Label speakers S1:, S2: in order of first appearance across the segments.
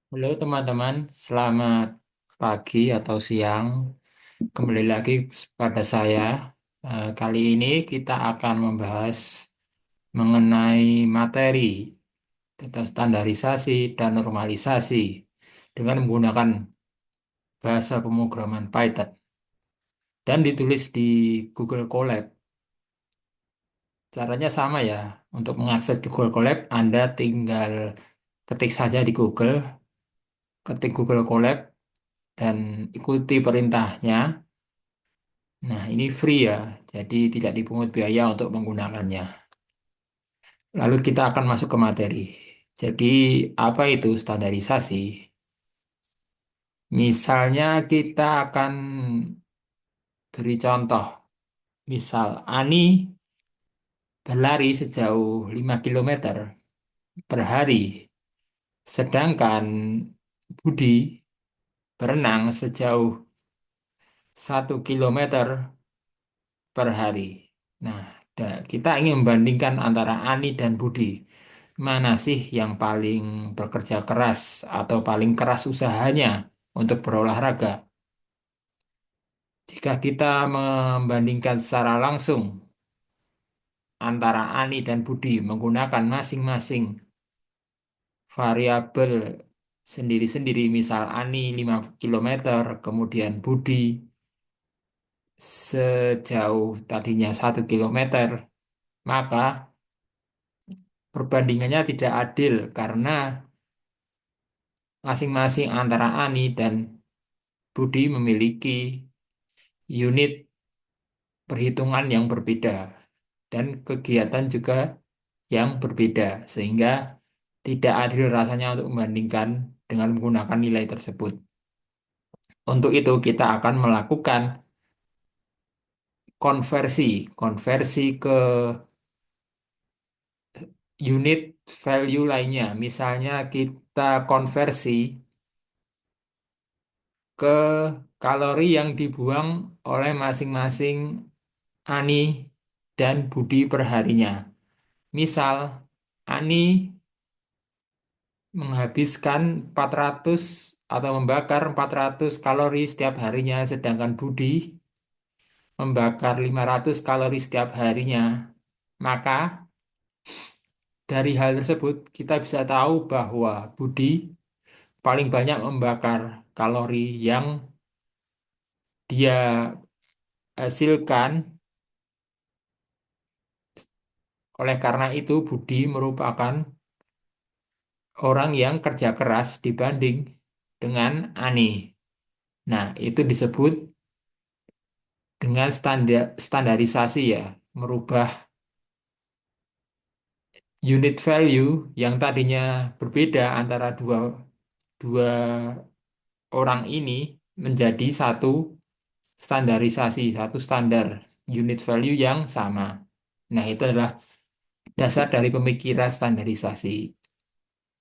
S1: Halo teman-teman, selamat pagi atau siang. Kembali lagi pada saya. Kali ini kita akan membahas mengenai materi tentang standarisasi dan normalisasi dengan menggunakan bahasa pemrograman Python dan ditulis di Google Colab. Caranya sama ya. Untuk mengakses Google Colab, Anda tinggal ketik saja di Google, ketik Google Colab dan ikuti perintahnya. Nah, ini free ya, jadi tidak dipungut biaya untuk menggunakannya. Lalu kita akan masuk ke materi. Jadi, apa itu standarisasi? Misalnya kita akan beri contoh. Misal, Ani berlari sejauh 5 kilometer per hari, sedangkan Budi berenang sejauh 1 kilometer per hari. Nah, kita ingin membandingkan antara Ani dan Budi. Mana sih yang paling bekerja keras atau paling keras usahanya untuk berolahraga? Jika kita membandingkan secara langsung antara Ani dan Budi menggunakan masing-masing variabel sendiri-sendiri, misal Ani 5 kilometer, kemudian Budi sejauh tadinya 1 kilometer, maka perbandingannya tidak adil karena masing-masing antara Ani dan Budi memiliki unit perhitungan yang berbeda dan kegiatan juga yang berbeda, sehingga tidak adil rasanya untuk membandingkan dengan menggunakan nilai tersebut. Untuk itu, kita akan melakukan konversi ke unit value lainnya. Misalnya kita konversi ke kalori yang dibuang oleh masing-masing Ani dan Budi perharinya. Misal, Ani menghabiskan 400 atau membakar 400 kalori setiap harinya, sedangkan Budi membakar 500 kalori setiap harinya. Maka dari hal tersebut kita bisa tahu bahwa Budi paling banyak membakar kalori yang dia hasilkan. Oleh karena itu, Budi merupakan orang yang kerja keras dibanding dengan Ani. Nah, itu disebut dengan standarisasi ya, merubah unit value yang tadinya berbeda antara dua dua orang ini menjadi satu standarisasi, satu standar unit value yang sama. Nah, itu adalah dasar dari pemikiran standarisasi.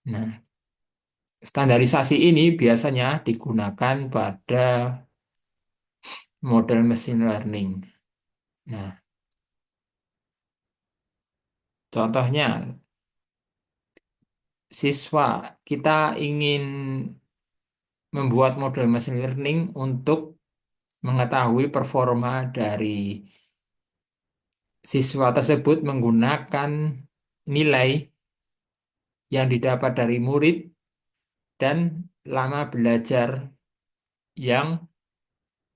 S1: Nah, standarisasi ini biasanya digunakan pada model machine learning. Nah, contohnya siswa kita ingin membuat model machine learning untuk mengetahui performa dari siswa tersebut menggunakan nilai yang didapat dari murid dan lama belajar yang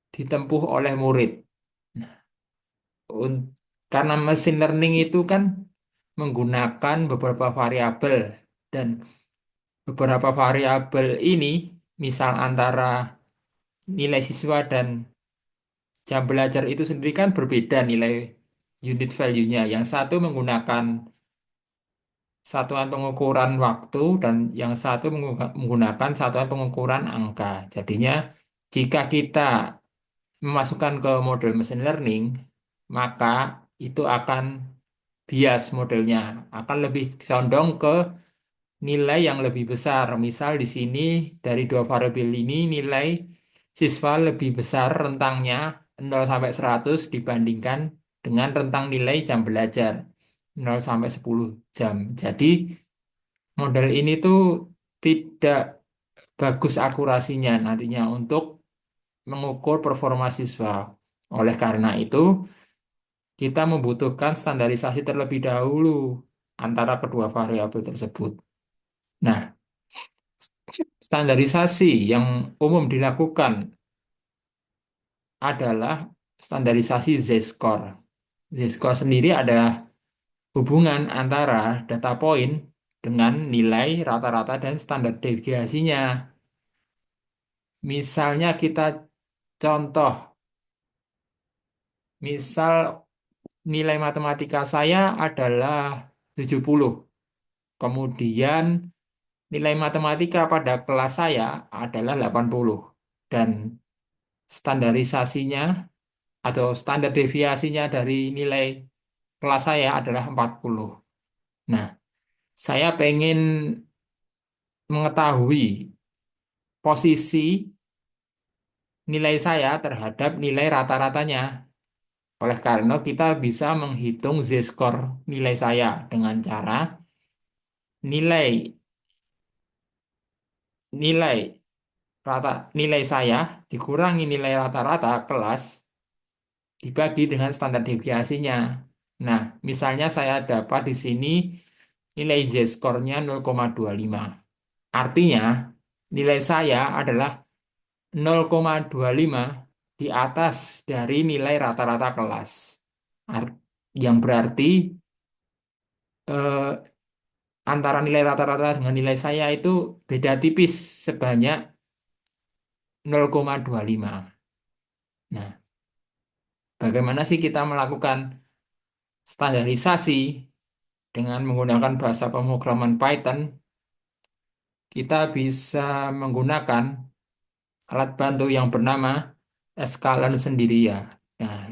S1: ditempuh oleh murid. Nah, un- karena machine learning itu kan menggunakan beberapa variabel dan beberapa variabel ini, misal antara nilai siswa dan jam belajar itu sendiri kan berbeda nilai unit value-nya. Yang satu menggunakan satuan pengukuran waktu dan yang satu menggunakan satuan pengukuran angka. Jadinya jika kita memasukkan ke model machine learning, maka itu akan bias modelnya, akan lebih condong ke nilai yang lebih besar. Misal di sini dari dua variabel ini nilai siswa lebih besar rentangnya 0 sampai 100 dibandingkan dengan rentang nilai jam belajar 0 sampai 10 jam. Jadi model ini tuh tidak bagus akurasinya nantinya untuk mengukur performa siswa. Oleh karena itu, kita membutuhkan standarisasi terlebih dahulu antara kedua variabel tersebut. Nah, standarisasi yang umum dilakukan adalah standarisasi Z-score. Z-score sendiri adalah hubungan antara data point dengan nilai rata-rata dan standar deviasinya. Misalnya kita contoh, misal nilai matematika saya adalah 70. Kemudian nilai matematika pada kelas saya adalah 80. Dan standarisasinya atau standar deviasinya dari nilai kelas saya adalah 40. Nah, saya pengen mengetahui posisi nilai saya terhadap nilai rata-ratanya. Oleh karena kita bisa menghitung z-score nilai saya dengan cara nilai nilai rata nilai saya dikurangi nilai rata-rata kelas dibagi dengan standar deviasinya. Nah, misalnya saya dapat di sini nilai z-score-nya 0,25. Artinya, nilai saya adalah 0,25 di atas dari nilai rata-rata kelas. Ar- yang berarti eh, antara nilai rata-rata dengan nilai saya itu beda tipis sebanyak 0,25. Nah, bagaimana sih kita melakukan standarisasi dengan menggunakan bahasa pemrograman Python? Kita bisa menggunakan alat bantu yang bernama scalar sendiri ya. Nah,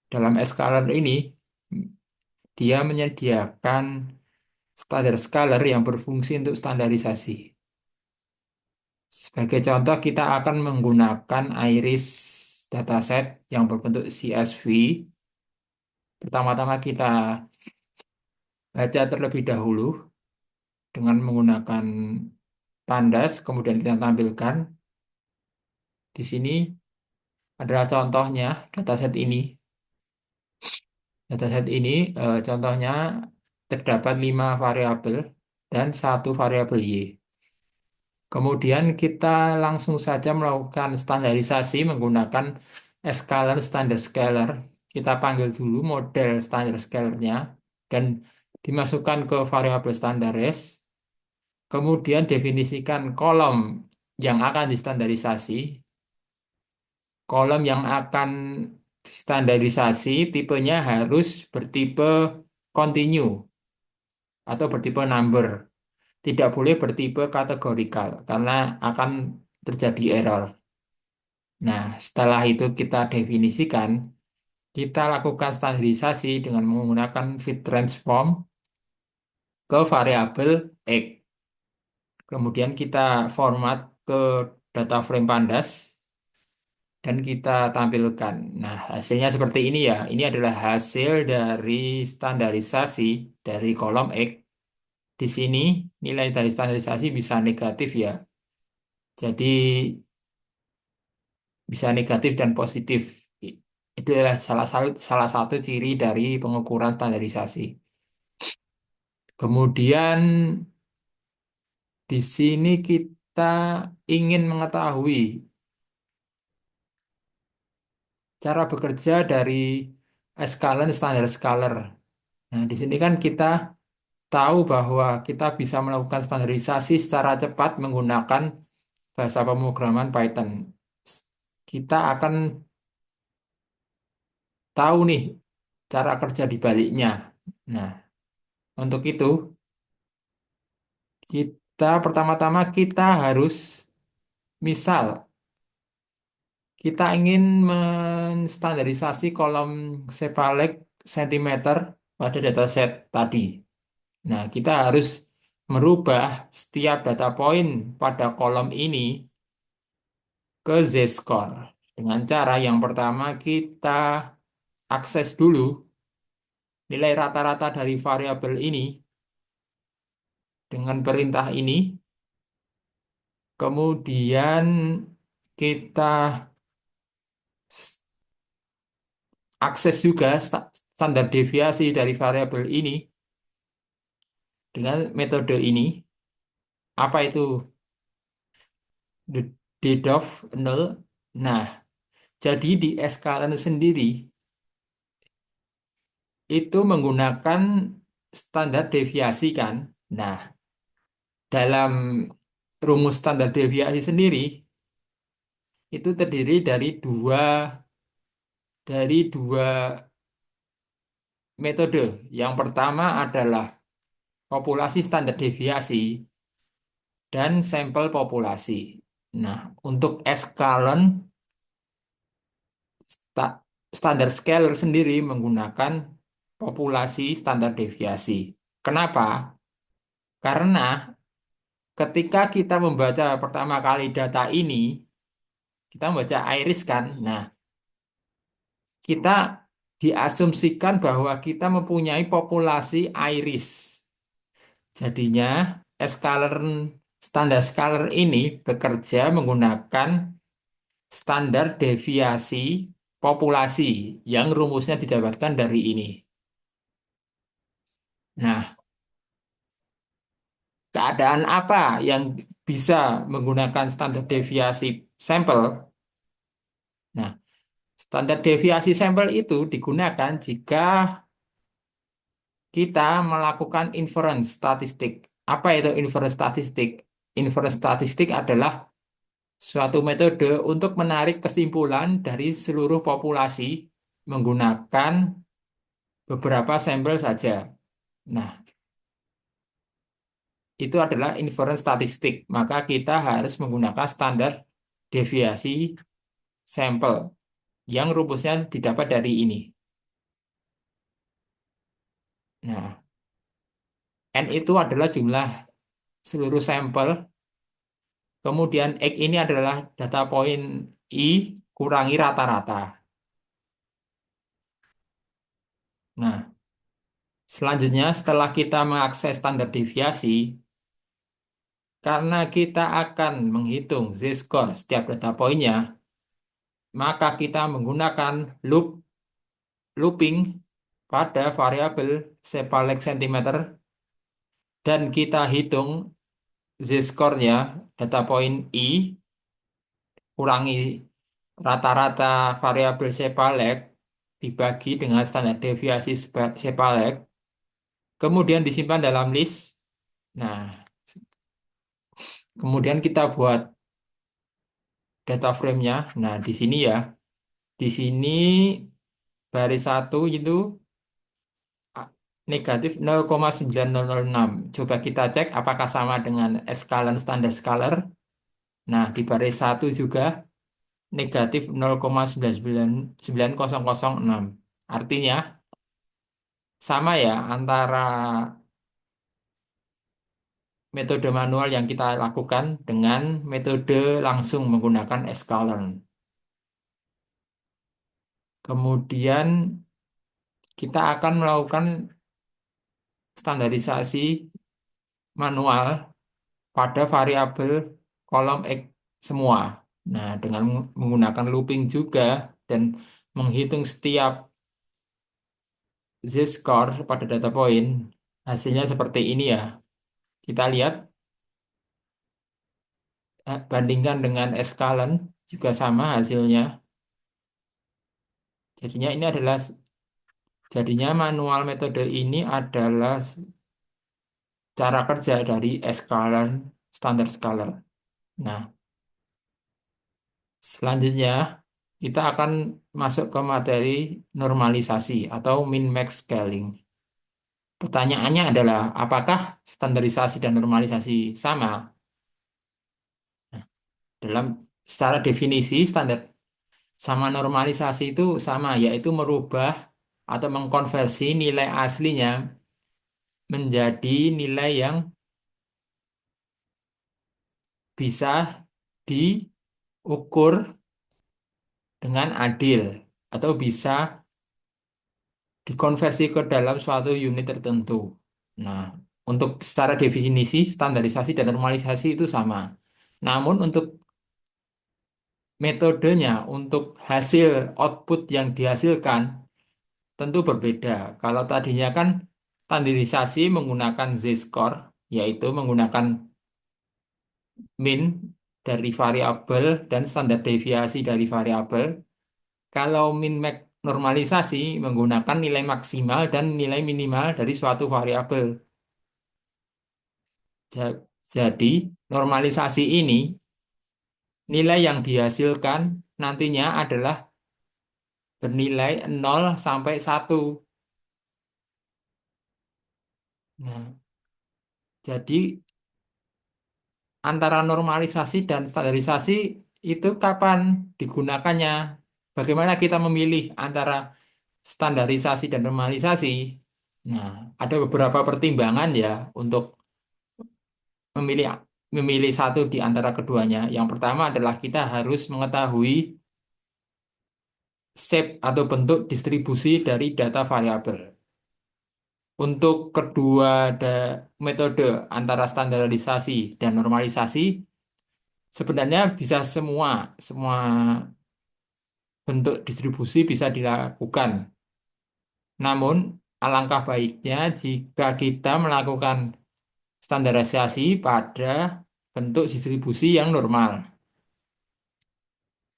S1: dalam scalar ini dia menyediakan standar scalar yang berfungsi untuk standarisasi. Sebagai contoh, kita akan menggunakan iris dataset yang berbentuk CSV. Pertama-tama kita baca terlebih dahulu dengan menggunakan pandas, kemudian kita tampilkan. Di sini adalah contohnya dataset ini. Dataset ini contohnya terdapat 5 variabel dan satu variabel Y. Kemudian kita langsung saja melakukan standarisasi menggunakan scalar standard scalar. Kita panggil dulu model standard scalarnya dan dimasukkan ke variabel standaris. Kemudian definisikan kolom yang akan distandarisasi. Kolom yang akan standarisasi tipenya harus bertipe continue atau bertipe number. Tidak boleh bertipe kategorikal karena akan terjadi error. Nah, setelah itu kita definisikan, kita lakukan standarisasi dengan menggunakan fit transform ke variabel X. Kemudian kita format ke data frame pandas dan kita tampilkan. Nah, hasilnya seperti ini ya. Ini adalah hasil dari standarisasi dari kolom X. Di sini nilai dari standarisasi bisa negatif ya. Jadi bisa negatif dan positif. Itu adalah salah satu ciri dari pengukuran standarisasi. Kemudian di sini kita ingin mengetahui cara bekerja dari scalar standar scalar. Nah, di sini kan kita tahu bahwa kita bisa melakukan standarisasi secara cepat menggunakan bahasa pemrograman Python. Kita akan tahu nih cara kerja di baliknya. Nah, untuk itu kita pertama-tama kita harus misal kita ingin menstandarisasi kolom sepalek sentimeter pada dataset tadi. Nah, kita harus merubah setiap data point pada kolom ini ke z-score. Dengan cara yang pertama kita akses dulu nilai rata-rata dari variabel ini dengan perintah ini. Kemudian kita s- akses juga standar deviasi dari variabel ini dengan metode ini. Apa itu Dedorf null? Nah, jadi di skalen sendiri itu menggunakan standar deviasi kan. Nah, dalam rumus standar deviasi sendiri itu terdiri dari dua metode. Yang pertama adalah populasi standar deviasi dan sampel populasi. Nah, untuk eskalen sta- standar scalar sendiri menggunakan populasi standar deviasi. Kenapa? Karena ketika kita membaca pertama kali data ini, kita membaca iris kan. Nah, kita diasumsikan bahwa kita mempunyai populasi iris. Jadinya scalar standar scalar ini bekerja menggunakan standar deviasi populasi yang rumusnya didapatkan dari ini. Nah, keadaan apa yang bisa menggunakan standar deviasi sampel? Nah, standar deviasi sampel itu digunakan jika kita melakukan inference statistik. Apa itu inference statistik? Inference statistik adalah suatu metode untuk menarik kesimpulan dari seluruh populasi menggunakan beberapa sampel saja. Nah, itu adalah inference statistik. Maka kita harus menggunakan standar deviasi sampel yang rumusnya didapat dari ini. Nah, N itu adalah jumlah seluruh sampel. Kemudian X ini adalah data point I kurangi rata-rata. Nah, selanjutnya setelah kita mengakses standar deviasi, karena kita akan menghitung z-score setiap data poinnya, maka kita menggunakan looping pada variabel sepalek centimeter dan kita hitung z-score-nya data point I kurangi rata-rata variabel sepalek dibagi dengan standar deviasi sepalek, kemudian disimpan dalam list. Nah, kemudian kita buat data frame-nya. Nah, di sini ya, di sini baris satu itu negatif 0,9006. Coba kita cek apakah sama dengan eskalen standar scalar. Nah, di baris satu juga negatif 0,99006. Artinya sama ya antara metode manual yang kita lakukan dengan metode langsung menggunakan scalar. Kemudian kita akan melakukan standarisasi manual pada variabel kolom X semua. Nah, dengan menggunakan looping juga dan menghitung setiap z-score pada data point, hasilnya seperti ini ya. Kita lihat, bandingkan dengan eskalen juga sama hasilnya. Jadinya ini adalah jadinya manual metode ini adalah cara kerja dari scalar standar scalar. Nah, selanjutnya kita akan masuk ke materi normalisasi atau min-max scaling. Pertanyaannya adalah apakah standarisasi dan normalisasi sama? Nah, dalam secara definisi standar sama normalisasi itu sama, yaitu merubah atau mengkonversi nilai aslinya menjadi nilai yang bisa diukur dengan adil atau bisa dikonversi ke dalam suatu unit tertentu. Nah, untuk secara definisi, standarisasi dan normalisasi itu sama. Namun untuk metodenya, untuk hasil output yang dihasilkan tentu berbeda. Kalau tadinya kan standarisasi menggunakan z-score, yaitu menggunakan min dari variabel dan standar deviasi dari variabel. Kalau min-max normalisasi menggunakan nilai maksimal dan nilai minimal dari suatu variabel. Ja- Jadi, normalisasi ini nilai yang dihasilkan nantinya adalah bernilai 0 sampai 1. Nah, jadi antara normalisasi dan standarisasi itu kapan digunakannya? Bagaimana kita memilih antara standarisasi dan normalisasi? Nah, ada beberapa pertimbangan ya untuk memilih memilih satu di antara keduanya. Yang pertama adalah kita harus mengetahui shape atau bentuk distribusi dari data variabel. Untuk kedua metode antara standarisasi dan normalisasi, sebenarnya bisa semua bentuk distribusi bisa dilakukan. Namun, alangkah baiknya jika kita melakukan standarisasi pada bentuk distribusi yang normal.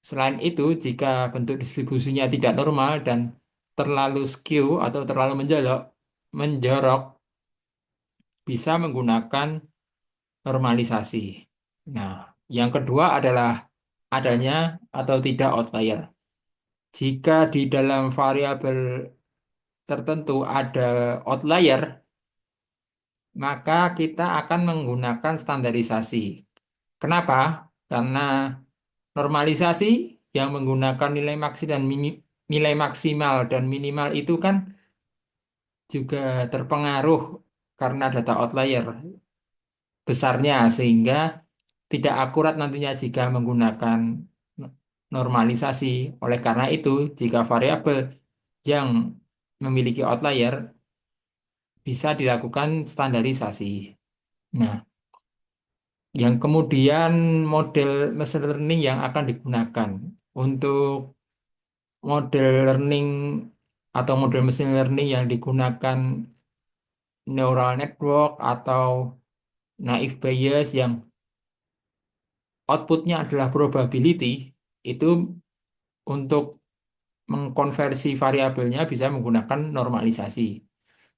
S1: Selain itu, jika bentuk distribusinya tidak normal dan terlalu skew atau terlalu menjorok, bisa menggunakan normalisasi. Nah, yang kedua adalah adanya atau tidak outlier. Jika di dalam variabel tertentu ada outlier, maka kita akan menggunakan standarisasi. Kenapa? Karena normalisasi yang menggunakan nilai maksimal dan minimal itu kan juga terpengaruh karena data outlier besarnya sehingga tidak akurat nantinya jika menggunakan normalisasi. Oleh karena itu, jika variabel yang memiliki outlier bisa dilakukan standarisasi. Nah, yang kemudian model machine learning yang akan digunakan untuk model learning atau model machine learning yang digunakan neural network atau naive Bayes yang outputnya adalah probability, itu untuk mengkonversi variabelnya bisa menggunakan normalisasi.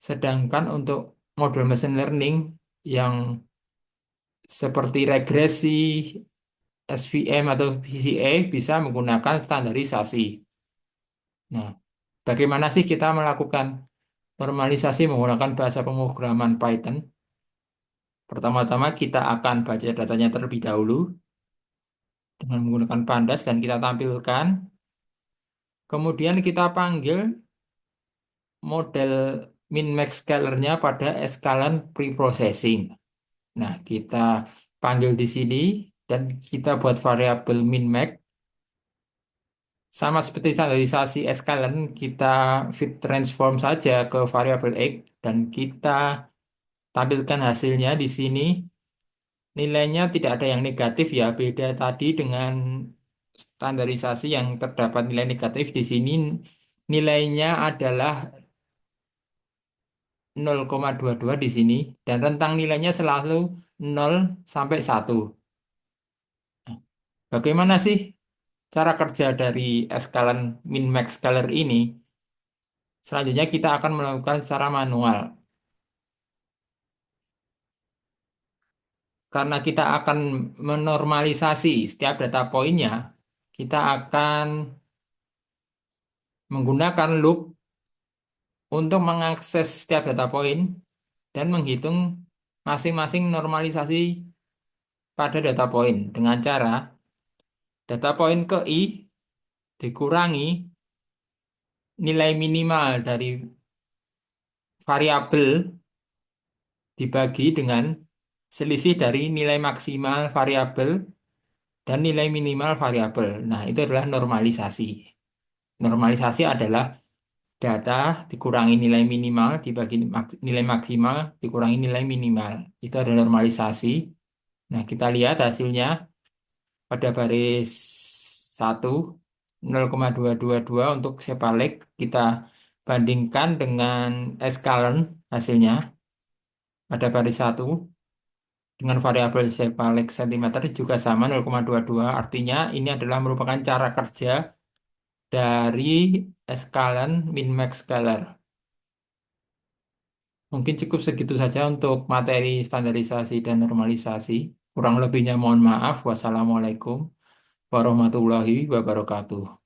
S1: Sedangkan untuk model machine learning yang seperti regresi, SVM atau PCA bisa menggunakan standarisasi. Nah, bagaimana sih kita melakukan normalisasi menggunakan bahasa pemrograman Python? Pertama-tama kita akan baca datanya terlebih dahulu dengan menggunakan pandas dan kita tampilkan. Kemudian kita panggil model min-max scalernya pada eskalan preprocessing. Nah, kita panggil di sini dan kita buat variabel min-max. Sama seperti standarisasi eskalen, kita fit transform saja ke variabel X dan kita tampilkan hasilnya di sini. Nilainya tidak ada yang negatif ya, beda tadi dengan standarisasi yang terdapat nilai negatif di sini. Nilainya adalah 0,22 di sini dan rentang nilainya selalu 0 sampai 1. Nah, bagaimana sih cara kerja dari eskalan min-max scalar ini? Selanjutnya kita akan melakukan secara manual. Karena kita akan menormalisasi setiap data poinnya, kita akan menggunakan loop untuk mengakses setiap data poin dan menghitung masing-masing normalisasi pada data poin dengan cara data poin ke I dikurangi nilai minimal dari variabel dibagi dengan selisih dari nilai maksimal variabel dan nilai minimal variabel. Nah, itu adalah normalisasi. Normalisasi adalah data dikurangi nilai minimal dibagi nilai maksimal dikurangi nilai minimal. Itu ada normalisasi. Nah, kita lihat hasilnya. pada baris 1 0,222 untuk sepalik kita bandingkan dengan eskalen hasilnya pada baris 1 dengan variabel sepalik cm juga sama 0,22. Artinya ini adalah merupakan cara kerja dari eskalen min-max scalar. Mungkin cukup segitu saja untuk materi standarisasi dan normalisasi. Kurang lebihnya mohon maaf. Wassalamualaikum warahmatullahi wabarakatuh.